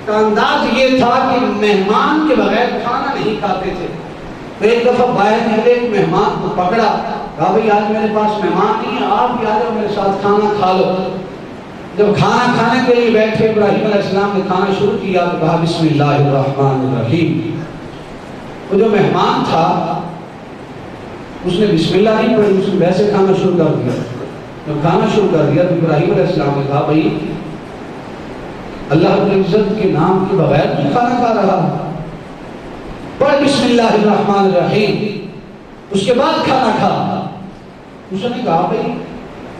کا انداز یہ تھا کہ مہمان کے بغیر کھانا نہیں کھاتے تھے. تو ایک دفعہ باہر نکلے ایک مہمان کو پکڑا, کہا بھئی آج میرے پاس مہمان نہیں ہے, آپ بھی آ جاؤ میرے ساتھ کھانا کھا لو. جب کھانا کھانے کے لیے بیٹھے ابراہیم علیہ السلام نے کھانا شروع کیا تو کہا بسم اللہ الرحمن الرحیم. وہ جو مہمان تھا اس نے بسم اللہ نہیں پڑھی, اس نے ویسے کھانا شروع کر دیا. جب کھانا شروع کر دیا تو ابراہیم علیہ السلام نے کہا بھئی اللہ رب العزت کے نام کے بغیر تو کھانا کھا رہا ہے, پڑھ بسم اللہ الرحمن الرحیم, اس کے بعد کھانا کھا. اس نے کہا بھئی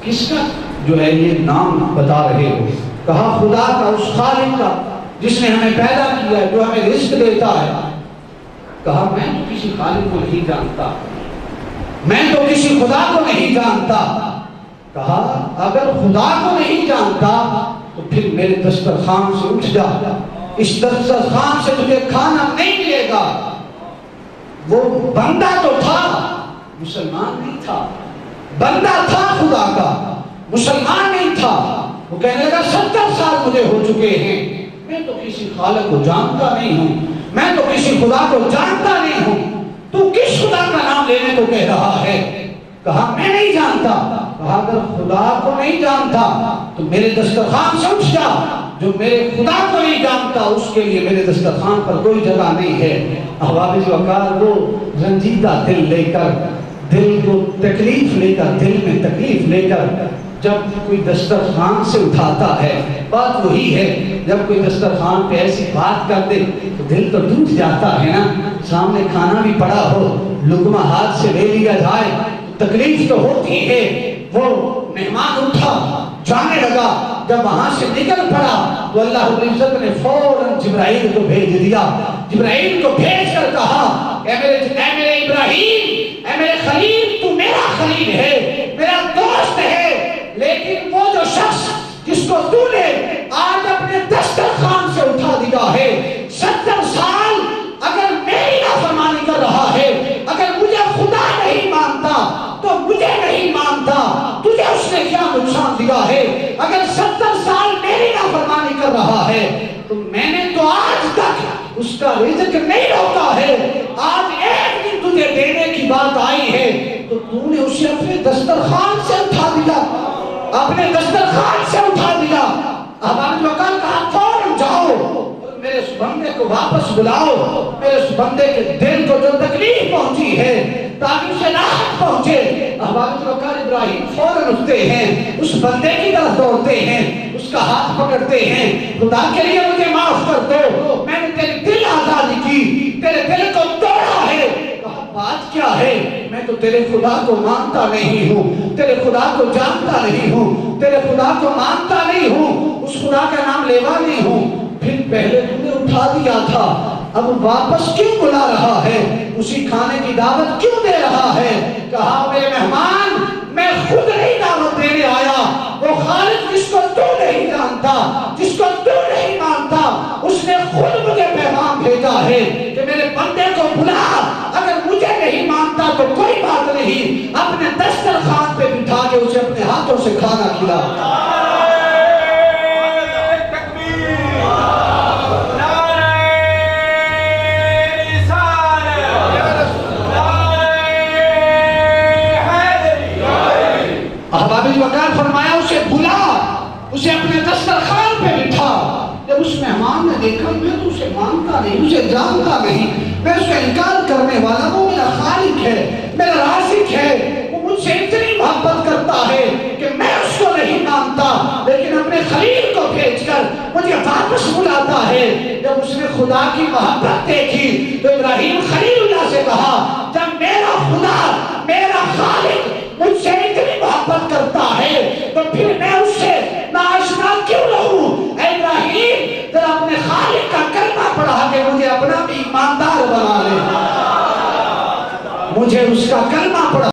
کس کا جو ہے یہ نام بتا رہے ہو؟ کہا خدا کا, اس خالق کا جس نے ہمیں پیدا کیا ہے, جو ہمیں رزق دیتا ہے. کہا میں تو کسی خالق کو نہیں جانتا, میں تو کسی خدا کو نہیں جانتا. کہا اگر خدا کو نہیں جانتا تو پھر میرے دسترخوان سے اٹھ جا, اس دسترخوان سے تجھے کھانا نہیں ملے گا. وہ بندہ تو تھا, مسلمان نہیں تھا. بندہ تھا خدا کا, مسلمان نہیں تھا. وہ کہنے لگا 70 سال مجھے ہو چکے ہیں, میں تو کسی خالق کو جانتا نہیں ہوں, میں تو کسی خدا کو جانتا نہیں ہوں. تو کس خدا کا نام لینے کو کہہ رہا ہے؟ کہا میں نہیں جانتا. کہا اگر خدا کو نہیں جانتا تو میرے دسترخوان سے اٹھ جا. جو میرے خدا کو نہیں جانتا اس کے لیے میرے دسترخوان پر کوئی جگہ نہیں ہے. احباب وقار وہ رنجیدہ دل لے کر, دل کو تکلیف لے کر, دل میں تکلیف لے کر جب کوئی دسترخوان سے اٹھاتا ہے, بات وہی ہے جب کوئی دسترخوان پہ ایسی بات کر دے تو دل تو ٹوٹ جاتا ہے نا. سامنے کھانا بھی پڑا ہو, لقمہ ہاتھ سے لے لیا جائے, تکلیف تو ہوتی ہے. وہ مہمان اٹھا جانے لگا, جب وہاں سے نکل پڑا تو اللہ رب العزت نے فوراً جبرائیل کو بھیج دیا. جبرائیل کو بھیج کر کہا اے میرے ابراہیم, اے میرے خلیل, تو میرا خلیل ہے, میرا دوست ہے, لیکن وہ جو شخص جس کو تو نے آج اپنے دسترخوان سے اٹھا دیا ہے, 70 سال اگر میری نافرمانی کر رہا ہے, اگر مجھے خدا نہیں مانتا تو مجھے نہیں مانتا, تجھے اس نے کیا نقصان دیا ہے؟ اگر 70 سال میری نافرمانی کر رہا ہے تو میں نے تو آج تک اس کا رزق نہیں روکا ہے, آج ایک دن تجھے دینے کی بات آئی ہے تو تو نے اسے اپنے دسترخوان سے اٹھا دیا, اپنے دسترخوان سے اٹھا دیا. ہمارے مکان کہا فوراً جاؤ, میرے اس بندے کو واپس بلاؤ, میرے اس بندے کے دل کو جو تکلیف پہنچی ہے تاکہ اسے راحت پہنچے. ہمارے مکان ابراہیم فوراً اٹھتے ہیں, اس بندے کی طرف دوڑتے ہیں, اس کا ہاتھ پکڑتے ہیں, خدا کے لیے مجھے معاف کر دو, میں نے تیرے دل آزادی کی, تیرے دل کو توڑا ہے. بات کیا ہے؟ میں تو تیرے خدا کو مانتا نہیں ہوں, تیرے خدا کو جانتا نہیں ہوں, تیرے خدا کو مانتا نہیں ہوں, اس خدا کا نام لیوا نہیں ہوں. پھر پہلے تو نے اٹھا دیا تھا, اب واپس کیوں بلا رہا ہے, اسی کھانے کی دعوت کیوں دے رہا ہے؟ کہا میرے مہمان, میں خود نہیں دعوت دینے آیا, وہ خالق جس کو تو نہیں جانتا, جس کو تو نہیں مانتا, اس نے خود مجھے پیغام بھیجا ہے کہ میرے بندے کو بلا, اگر مجھے نہیں مانتا تو کوئی بات نہیں, اپنے دسترخوان پہ بٹھا کے اسے اپنے ہاتھوں سے کھانا کھلا. وقال فرمایا اسے بلا, اسے اپنے دسترخوان پہ بٹھا. جب اس مہمان نے دیکھا میں تو اسے مانتا نہیں, اسے جانتا نہیں, میں اس کا انکار کرنے والا, وہ میرا خالق ہے, میرا رازق ہے, وہ مجھ سے اتنی محبت کرتا ہے کہ میں اس کو نہیں مانتا, لیکن اپنے خلیل کو بھیج کر مجھے واپس بلاتا ہے. جب اس نے خدا کی محبت دیکھی تو ابراہیم خلیل اللہ سے کہا جب میرا خدا, میرا خالق مجھ سے اتنی محبت کرتا ہے تو پھر میں اس سے ناآشنا کیوں رہوں؟ اے ابراہیم ذرا اپنے خالق کا کلمہ پڑھا کے مجھے اپنا بھی ایماندار بنا لے, مجھے اس کا کلمہ پڑھا.